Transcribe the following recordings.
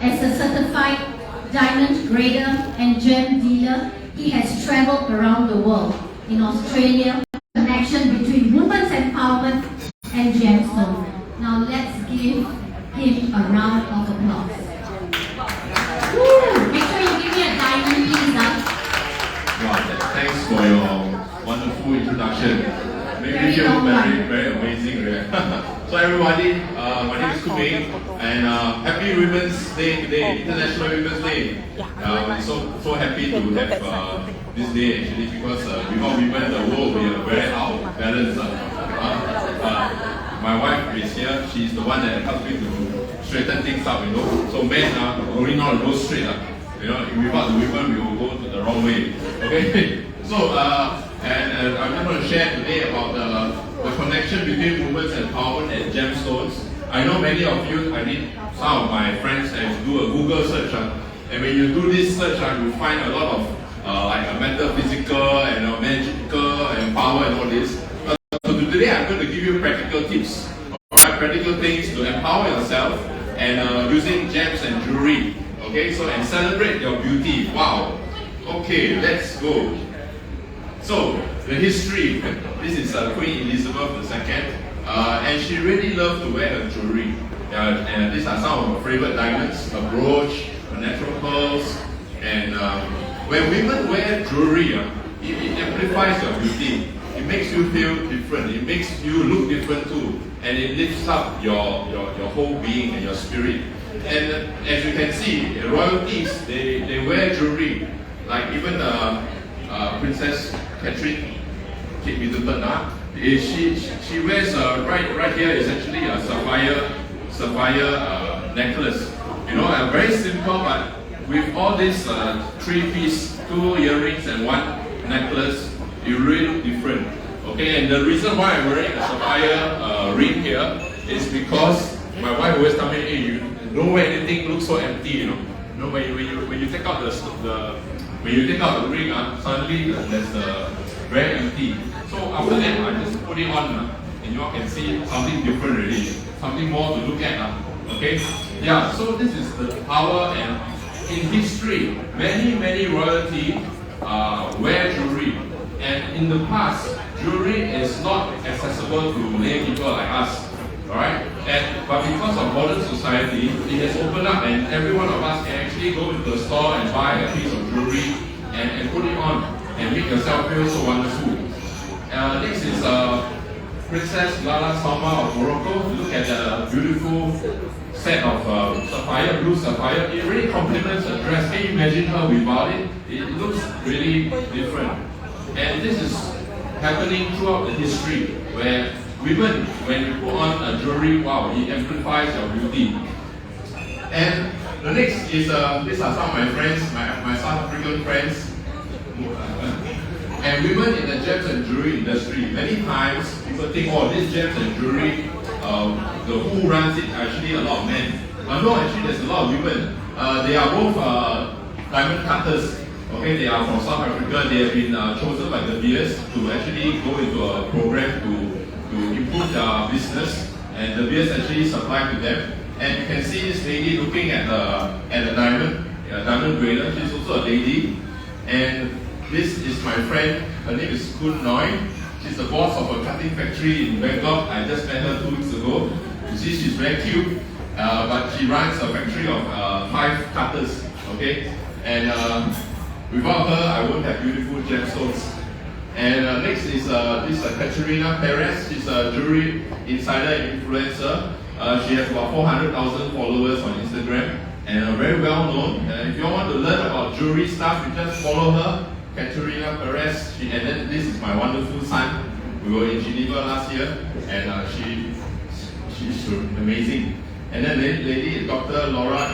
As a certified diamond grader and gem dealer, he has traveled around the world. In Australia, connection between women's empowerment and gemstone. Now let's give him a round of applause. Woo! Make sure you give me a diamond, please. Wow, thanks for your wonderful introduction. Made me feel very amazing. So everybody, my name is Kunming, and happy Women's Day today, International Women's Day. So happy to have this day actually, because without women the world will be very out of balance. My wife is here, she's the one that helps me to straighten things up, you know. So men are only not go straight. You know, without the women we will go to the wrong way. Okay? So and I'm just going to share today about the connection between women's empowerment and gemstones. I know many of you, some of my friends have do a Google search, and when you do this search, you find a lot of like metaphysical and magical and power and all this. So today I'm going to give you practical tips, alright, practical things to empower yourself and using gems and jewelry. Okay, so and celebrate your beauty. Wow. Okay, let's go. So, the history, this is Queen Elizabeth II, and she really loved to wear her jewelry. And these are some of her favorite diamonds, a brooch, her natural pearls, and when women wear jewelry, it amplifies your beauty. It makes you feel different, it makes you look different too, and it lifts up your whole being and your spirit. And as you can see, royalties, they wear jewelry, like even Princess Catherine, Kate Middleton, she wears right here is actually a sapphire necklace. You know, very simple, but with all these 3-piece, 2 earrings and 1 necklace, it really look different. Okay, and the reason why I'm wearing a sapphire ring here is because my wife always tell me, hey, you don't wear anything looks so empty, you know. When you take out when you take out the ring, suddenly there's very empty. So after that, I just put it on, and you all can see something different already, something more to look at. Okay, yeah. So this is the power, and in history, many royalty wear jewelry, and in the past, jewelry is not accessible to lay people like us. Alright? But because of modern society, it has opened up, and every one of us can actually go into the store and buy a piece of jewelry and put it on and make yourself feel so wonderful. Next is Princess Lala Salma of Morocco. Look at the beautiful set of blue sapphire. It really complements the dress. Can you imagine her without it? It looks really different. And this is happening throughout the history, where women, when you put on a jewelry, wow, it amplifies your beauty. And the next is, these are some of my friends, my South African friends. And women in the gems and jewelry industry, many times people think, oh, this gems and jewelry, who runs it, actually a lot of men. No, actually there's a lot of women. They are both diamond cutters. Okay, they are from South Africa. They have been chosen by the Beers to actually go into a program to improve their business, and the Beers actually supply to them. And you can see this lady looking at the diamond grader. She's also a lady. And this is my friend. Her name is Kunming. She's the boss of a cutting factory in Bangkok. I just met her 2 weeks ago. You see, she's very cute, but she runs a factory of 5 cutters. Okay, and without her, I won't have beautiful gemstones. And next is this Katerina Perez. She's a jewelry insider and influencer. She has about 400,000 followers on Instagram and very well known. If you want to learn about jewelry stuff, you just follow her, Katerina Perez. And then this is my wonderful son. We were in Geneva last year, and she's amazing. And then lady is Dr. Laura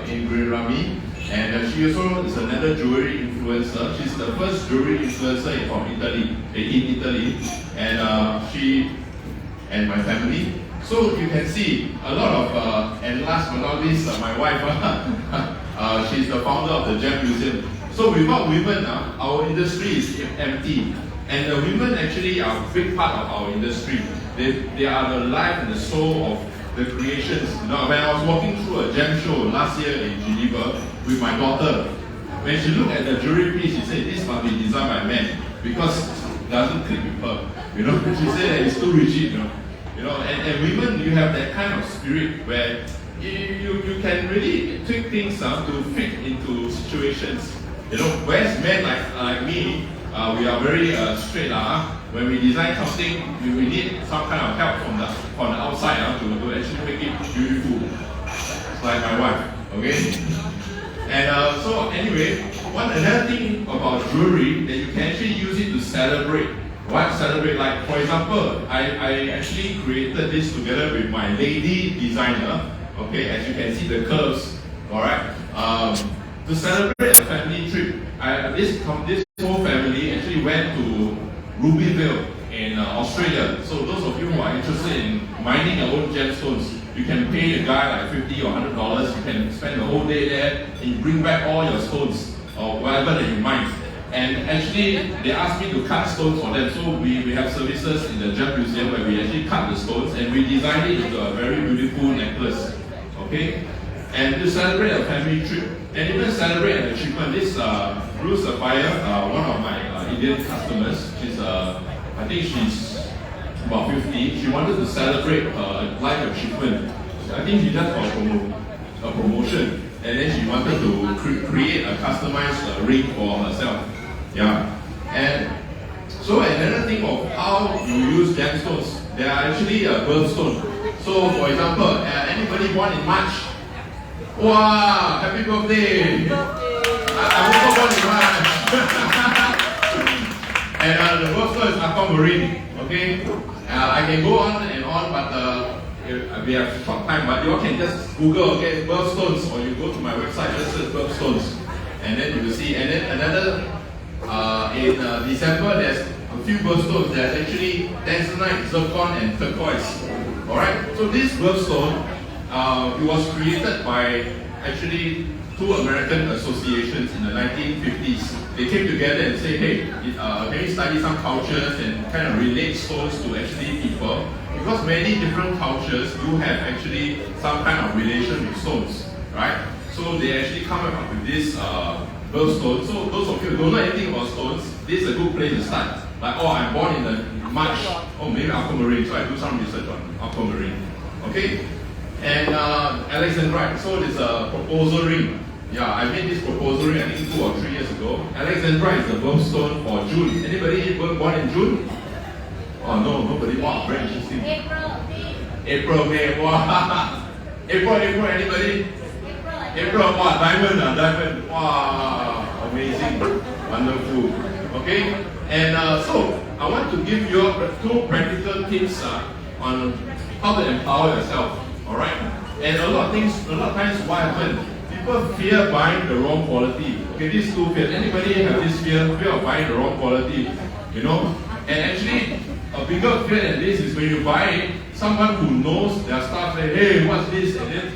Ingrirami. And she also is another jewelry influencer. She's the first jewelry influencer from Italy, and she and my family. So you can see a lot of, and last but not least, my wife, she's the founder of the Gem Museum. So without women, our industry is empty. And the women actually are a big part of our industry. They are the life and the soul the creations. You know, when I was walking through a gem show last year in Geneva with my daughter, when she looked at the jewelry piece, she said, this must be designed by men because it doesn't click with her. You know, she said that it's too rigid, you know, and women, you have that kind of spirit where you can really tweak things to fit into situations. You know, whereas men like me, we are very straight. When we design something, we need some kind of help from the outside to actually make it beautiful. It's like my wife, okay? And so anyway, another thing about jewelry that you can actually use it to celebrate. What celebrate? Like for example, I actually created this together with my lady designer. Okay, as you can see the curves. All right. To celebrate a family trip, this whole family actually went to Rubyville in Australia. So those of you who are interested in mining your own gemstones, you can pay a guy like $50 or $100. You can spend the whole day there and you bring back all your stones or whatever that you mine. And actually, they asked me to cut stones for them. So we have services in the Gem Museum where we actually cut the stones and we designed it into a very beautiful necklace. Okay? And to celebrate a family trip, and even celebrate an achievement. This Blue Sapphire, one of my Indian customers, I think she's about 50. She wanted to celebrate her life achievement. I think she just got a promotion, and then she wanted to create a customized ring for herself. Yeah, and so another thing of how you use gemstones, they are actually a birthstone. So, for example, anybody born in March? Wow, happy birthday! I'm also born in March. And the birthstone is aquamarine. Okay, I can go on and on, but we have short time. But you all can just Google, okay, birthstones, or you go to my website, just search birthstones, and then you will see. And then another in December, there's a few birthstones. There's actually tanzanite, zircon, and turquoise. All right. So this birthstone, it was created by actually two American associations in the 1950s. They came together and said, hey, can we study some cultures and kind of relate stones to actually people? Because many different cultures do have actually some kind of relation with stones, right? So they actually come up with this birthstone. So those of you who don't know anything about stones, this is a good place to start. Like, oh, I'm born in the March, oh, maybe aquamarine, so I do some research on aquamarine. Okay? And Alexandrite, so it's a proposal ring. Yeah, I made this proposal ring I think 2 or 3 years ago. Alexandrite is the birthstone for June. Anybody born in June? Oh no, nobody. Wow, very interesting. April, May. Wow. April, anybody? April, wow, diamond. Wow, amazing, wonderful. Okay, and so I want to give you 2 practical tips on how to empower yourself. All right, and a lot of times, what happens? People fear buying the wrong quality. Okay, these 2 fears. Anybody have this fear of buying the wrong quality? You know, and actually, a bigger fear than this is when you buy it, someone who knows their stuff say, hey, what's this? And then,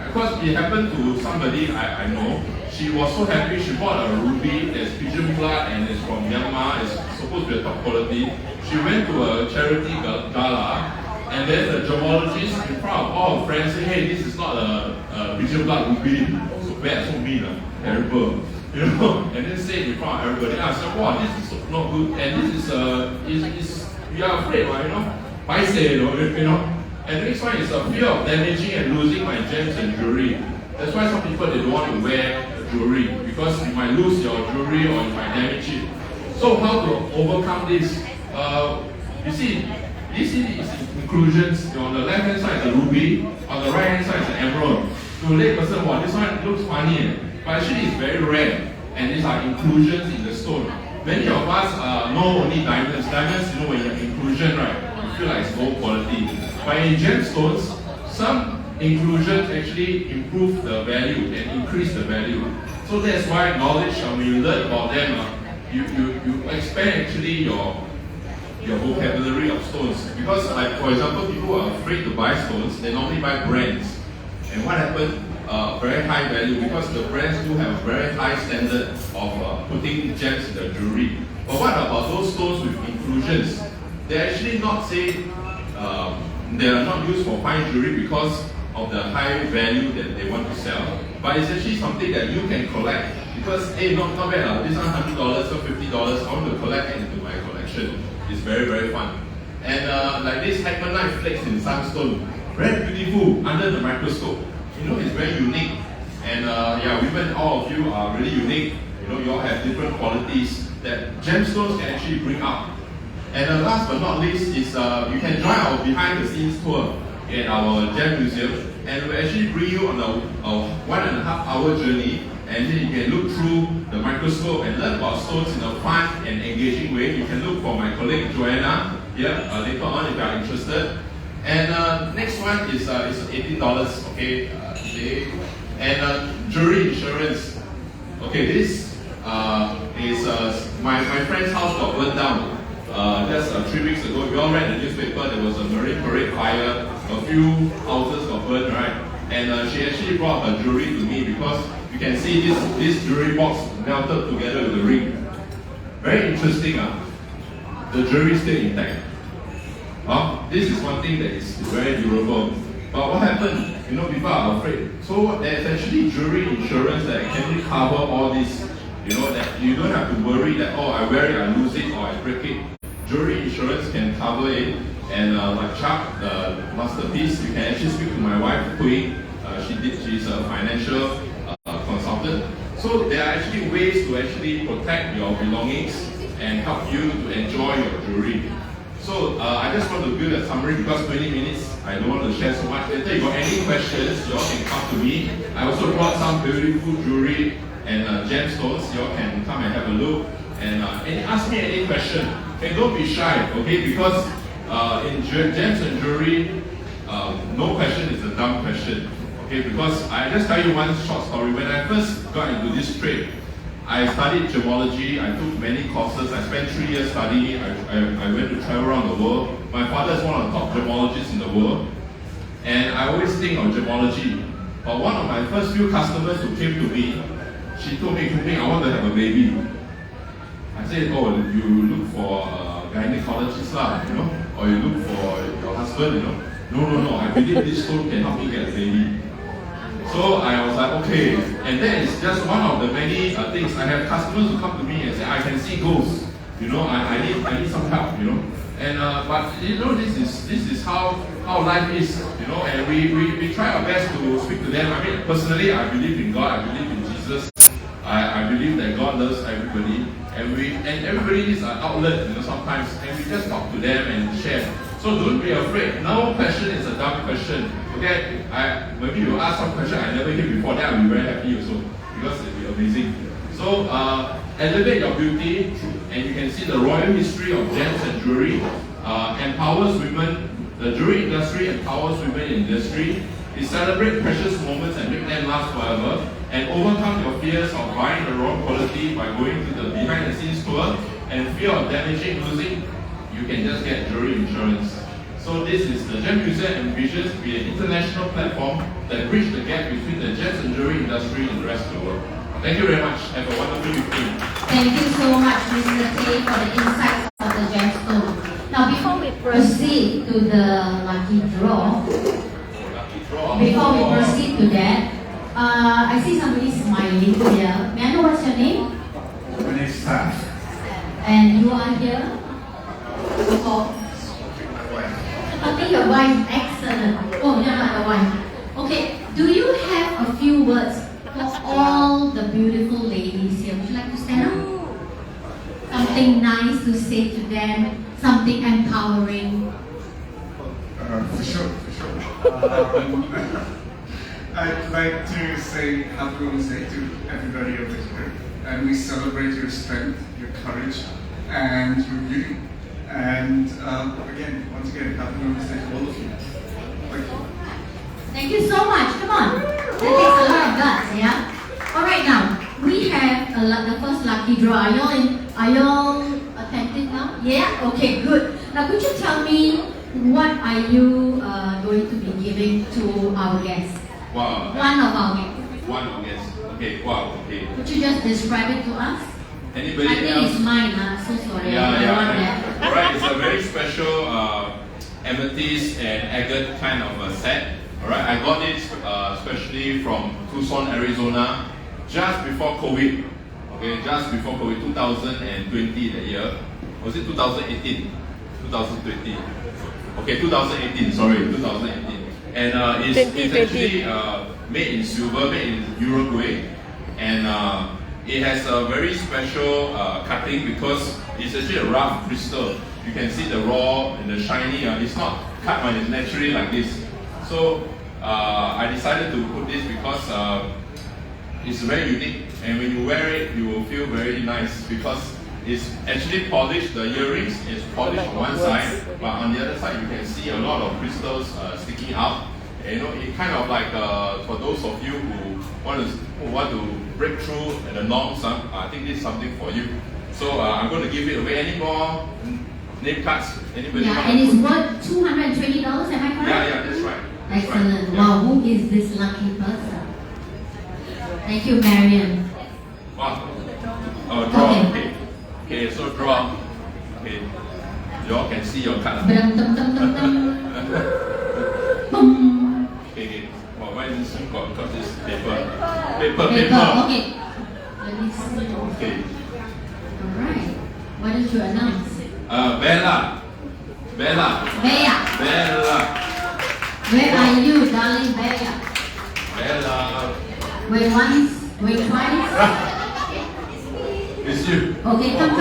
because it happened to somebody I know, she was so happy, she bought a ruby that's pigeon blood and it's from Myanmar, it's supposed to be a top quality. She went to a charity gala, and then the gemologist in front of all her friends said, hey, this is not a pigeon blood ruby, so bad, so mean, terrible. You know, and then say in front of everybody, I said, wow, this is not good, and this is we are afraid, you know, you know. And the next one is a fear of damaging and losing my gems and jewelry. That's why some people, they don't want to wear jewelry, because you might lose your jewelry or you might damage it. So how to overcome this? You see, this is inclusions. On the left hand side is a ruby, on the right hand side is an emerald. To a lay person, wow, this one looks funny, but actually it's very rare. And these are inclusions in the stone. Many of us know only diamonds. Diamonds, you know, when you have inclusion, right, you feel like it's low quality. But in gemstones, some inclusions actually improve the value and increase the value. So that's why knowledge, when you learn about them, you expand actually your vocabulary of stones. Because, like, for example, people who are afraid to buy stones, they normally buy brands. And what happens? Very high value, because the brands do have a very high standard of putting gems in the jewelry. But what about those stones with inclusions? They're actually not, say, they are not used for fine jewelry because of the high value that they want to sell. But it's actually something that you can collect because, hey, not bad, this one $100 or $50, I want to collect it into my collection. It's very, very fun. And like this Hackmanite flakes in sandstone, very beautiful under the microscope. You know, it's very unique. And yeah, women, all of you are really unique. You know, you all have different qualities that gemstones can actually bring out. And last but not least is you can join our behind the scenes tour in our gem museum, and we'll actually bring you on a 1.5 hour journey, and then you can look through the microscope and learn about stones in a fun and engaging way. You can look for my colleague Joanna here later on if you are interested. And next one is $18, okay, today. And jewelry insurance. Okay, this is my friend's house got burned down. Just 3 weeks ago. We all read the newspaper, there was a Marine Parade fire, a few houses got burned, right? And she actually brought her jewelry to me because you can see this jewelry box melted together with the ring. Very interesting, the jewelry is still intact. This is one thing that is very durable. But what happened? You know, people are afraid. So there's actually jewelry insurance that can cover all this. You know, that you don't have to worry that, oh, I wear it, I lose it, or I break it. Jewelry insurance can cover it. And like Chuck, the masterpiece, you can actually speak to my wife, Queen. She's a financial consultant. So there are actually ways to actually protect your belongings and help you to enjoy your jewelry. So I just want to build a summary because 20 minutes, I don't want to share so much. Later, if you got any questions, you all can come to me. I also brought some beautiful jewelry and gemstones. You all can come and have a look and ask me any question. Okay, don't be shy, okay? Because in gems and jewelry, no question is a dumb question. Okay, because I just tell you one short story. When I first got into this trade, I studied gemology. I took many courses. I spent 3 years studying. I went to travel around the world. My father is one of the top gemologists in the world, and I always think of gemology. But one of my first few customers who came to me, she told me, "Kunming, I want to have a baby." I said, "Oh, you look for a gynecologist lah, you know, or you look for your husband, you know." No, I believe this stone can help me get a baby. So I was like, okay, and that is just one of the many things. I have customers who come to me and say, I can see ghosts, you know, I need some help, you know. And but you know, this is how life is, you know, and we try our best to speak to them. I mean, personally, I believe in God, I believe in Jesus. I believe that God loves everybody, and everybody needs an outlet, you know, sometimes, and we just talk to them and share. So don't be afraid. No question is a dumb question. Okay, maybe you ask some question I never hear before, then I'll be very happy also, because it'll be amazing. So elevate your beauty, and you can see the royal history of gems and jewelry. Empowers women. The jewelry industry empowers women in industry. It celebrates precious moments and make them last forever. And overcome your fears of buying the wrong quality by going to the behind the scenes tour and fear of damaging, losing. You can just get jewelry insurance. So this is the Gem Museum envisions to be an international platform that bridges the gap between the gems and jewelry industry and the rest of the world. Thank you very much. Have a wonderful evening. Thank you so much, Mr. Tay, for the insights of the gemstone. Now, before we proceed to the lucky draw, I see somebody smiling here. May I know what's your name? My name is Sam. And you are here? For helping your wife. Excellent. Oh, you're not the wife. Okay, do you have a few words for all the beautiful ladies here? Would you like to stand up? Something nice to say to them, something empowering. For sure. I'd like to say happy Women's Day to everybody over here, and we celebrate your strength, your courage, and your beauty. And once again, happy Women's Day to all of you. Thank you. Thank you so much. Come on. That takes a lot of guts, yeah? Alright, now, we have the first lucky draw. Are y'all attentive now? Yeah? Okay, good. Now, could you tell me what are you going to be giving to our guests? Wow. One of our guests. One of guests. Okay, wow, okay. Could you just describe it to us? Anybody I think else? it's mine, so sorry. I don't want that. Alright, it's a very special amethyst and agate kind of a set. Alright, I got it especially from Tucson, Arizona, just before COVID. Okay, just before COVID, 2020 the year. Was it 2018? 2020. Okay, 2018, sorry, 2018. And it's actually made in silver, made in Uruguay. And it has a very special cutting because it's actually a rough crystal. You can see the raw and the shiny. It's not cut when it's naturally like this. So I decided to put this because it's very unique, and when you wear it, you will feel very nice because it's actually polished. The earrings is polished on one side, but on the other side you can see a lot of crystals sticking out. And, you know, it kind of like for those of you who want to break through the norms. I think this is something for you. So I'm going to give it away. Any more name cards? Anybody? Yeah, and it's worth $220. Am I correct? Yeah, that's right. That's Excellent. Right. Wow, who is this lucky person? Thank you, Marian. Wow. Draw. Okay. Okay, so draw. Okay. You all can see your card. Boom. Okay. Well, why is this got this paper? Paper. Okay. Let me see. Okay. Alright. Why don't you announce? Bella. Bella. Where are you, darling Bella? Bella. Wait once, wait twice. It's you. Okay, come.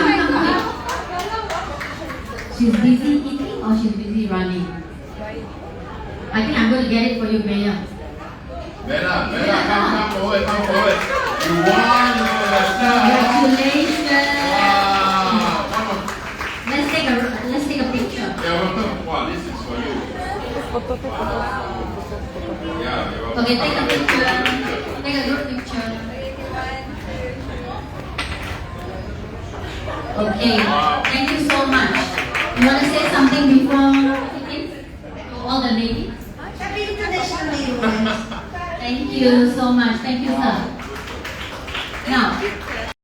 She's busy eating or she's busy running? I think I'm going to get it for you, Bella. Bella, come forward. You won. Congratulations. Wow. Let's take a picture. Wow, this is for you. Yeah, you're welcome. Okay, take a picture. Take a group picture. Okay, thank you so much. You want to say something before kicking? To all the ladies? Happy International Ladies. Thank you so much. Thank you, sir. Now,